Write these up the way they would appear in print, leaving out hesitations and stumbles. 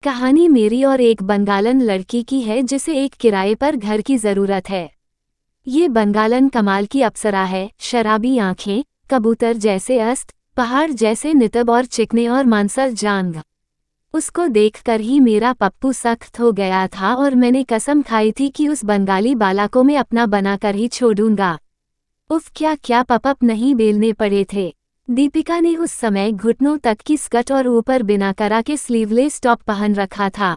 कहानी मेरी और एक बंगालन लड़की की है जिसे एक किराए पर घर की ज़रूरत है। ये बंगालन कमाल की अप्सरा है, शराबी आंखें, कबूतर जैसे अस्त, पहाड़ जैसे नितंब और चिकने और मांसल जांघ। उसको देखकर ही मेरा पप्पू सख्त हो गया था और मैंने कसम खाई थी कि उस बंगाली बाला को मैं अपना बनाकर ही छोड़ूंगा। उफ, क्या क्या पपअप नहीं बेलने पड़े थे। दीपिका ने उस समय घुटनों तक की स्कर्ट और ऊपर बिना करा के स्लीवलेस टॉप पहन रखा था।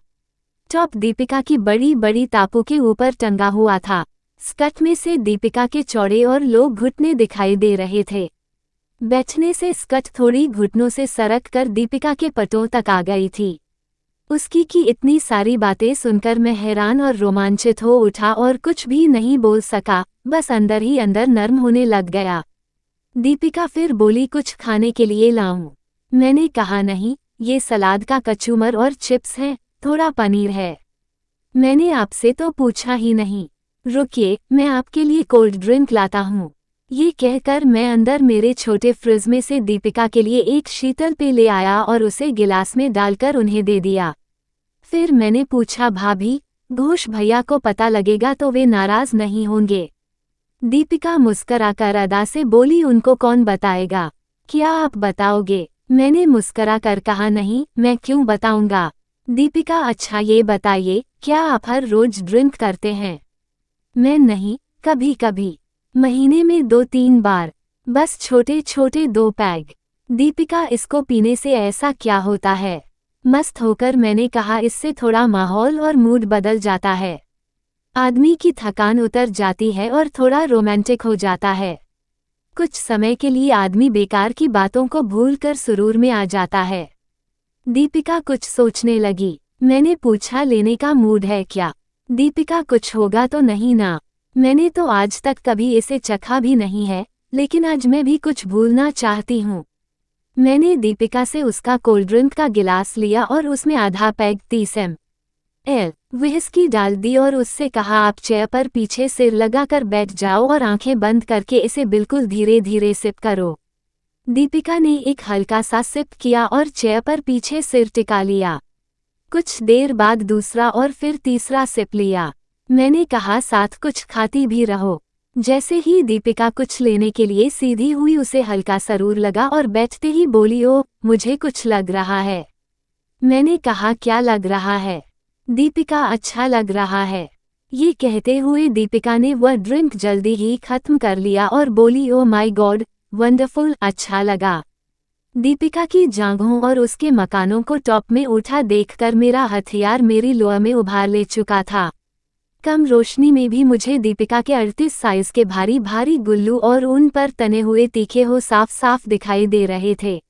टॉप दीपिका की बड़ी बड़ी टापों के ऊपर टंगा हुआ था। स्कर्ट में से दीपिका के चौड़े और लोग घुटने दिखाई दे रहे थे। बैठने से स्कर्ट थोड़ी घुटनों से सरक कर दीपिका के पटों तक आ गई थी। उसकी की इतनी सारी बातें सुनकर मैं हैरान और रोमांचित हो उठा और कुछ भी नहीं बोल सका, बस अंदर ही अंदर नर्म होने लग गया। दीपिका फिर बोली, कुछ खाने के लिए लाऊं? मैंने कहा नहीं, ये सलाद का कचूमर और चिप्स हैं, थोड़ा पनीर है। मैंने आपसे तो पूछा ही नहीं। रुकिए, मैं आपके लिए कोल्ड ड्रिंक लाता हूँ। ये कहकर मैं अंदर मेरे छोटे फ्रिज में से दीपिका के लिए एक शीतल पेय ले आया और उसे गिलास में डालकर उन्हें दे दिया। फिर मैंने पूछा, भाभी, घोष भैया को पता लगेगा तो वे नाराज नहीं होंगे? दीपिका मुस्कराकर अदा से बोली, उनको कौन बताएगा? क्या आप बताओगे? मैंने मुस्कराकर कहा, नहीं, मैं क्यों बताऊंगा। दीपिका, अच्छा ये बताइए, क्या आप हर रोज ड्रिंक करते हैं? मैं नहीं, कभी कभी, महीने में 2-3 बार, बस छोटे छोटे 2 पैग। दीपिका, इसको पीने से ऐसा क्या होता है? मस्त होकर मैंने कहा, इससे थोड़ा माहौल और मूड बदल जाता है। आदमी की थकान उतर जाती है और थोड़ा रोमांटिक हो जाता है। कुछ समय के लिए आदमी बेकार की बातों को भूलकर सुरूर में आ जाता है। दीपिका कुछ सोचने लगी। मैंने पूछा, लेने का मूड है क्या? दीपिका, कुछ होगा तो नहीं ना? मैंने तो आज तक कभी इसे चखा भी नहीं है, लेकिन आज मैं भी कुछ भूलना चाहती हूँ। मैंने दीपिका से उसका कोल्ड ड्रिंक का गिलास लिया और उसमें आधा पैग 30 ml व्हिस्की डाल दी और उससे कहा, आप चेयर पर पीछे सिर लगाकर बैठ जाओ और आंखें बंद करके इसे बिल्कुल धीरे धीरे सिप करो। दीपिका ने एक हल्का सा सिप किया और चेयर पर पीछे सिर टिका लिया। कुछ देर बाद दूसरा और फिर तीसरा सिप लिया। मैंने कहा, साथ कुछ खाती भी रहो। जैसे ही दीपिका कुछ लेने के लिए सीधी हुई, उसे हल्का सरूर लगा और बैठते ही बोली, ओ, मुझे कुछ लग रहा है। मैंने कहा, क्या लग रहा है? दीपिका, अच्छा लग रहा है। ये कहते हुए दीपिका ने वह ड्रिंक जल्दी ही खत्म कर लिया और बोली, ओ माय गॉड, वंडरफुल, अच्छा लगा। दीपिका की जांघों और उसके मकानों को टॉप में उठा देखकर मेरा हथियार मेरी लोअ में उभार ले चुका था। कम रोशनी में भी मुझे दीपिका के 38 साइज के भारी भारी गुल्लू और उन पर तने हुए तीखे हो साफ साफ दिखाई दे रहे थे।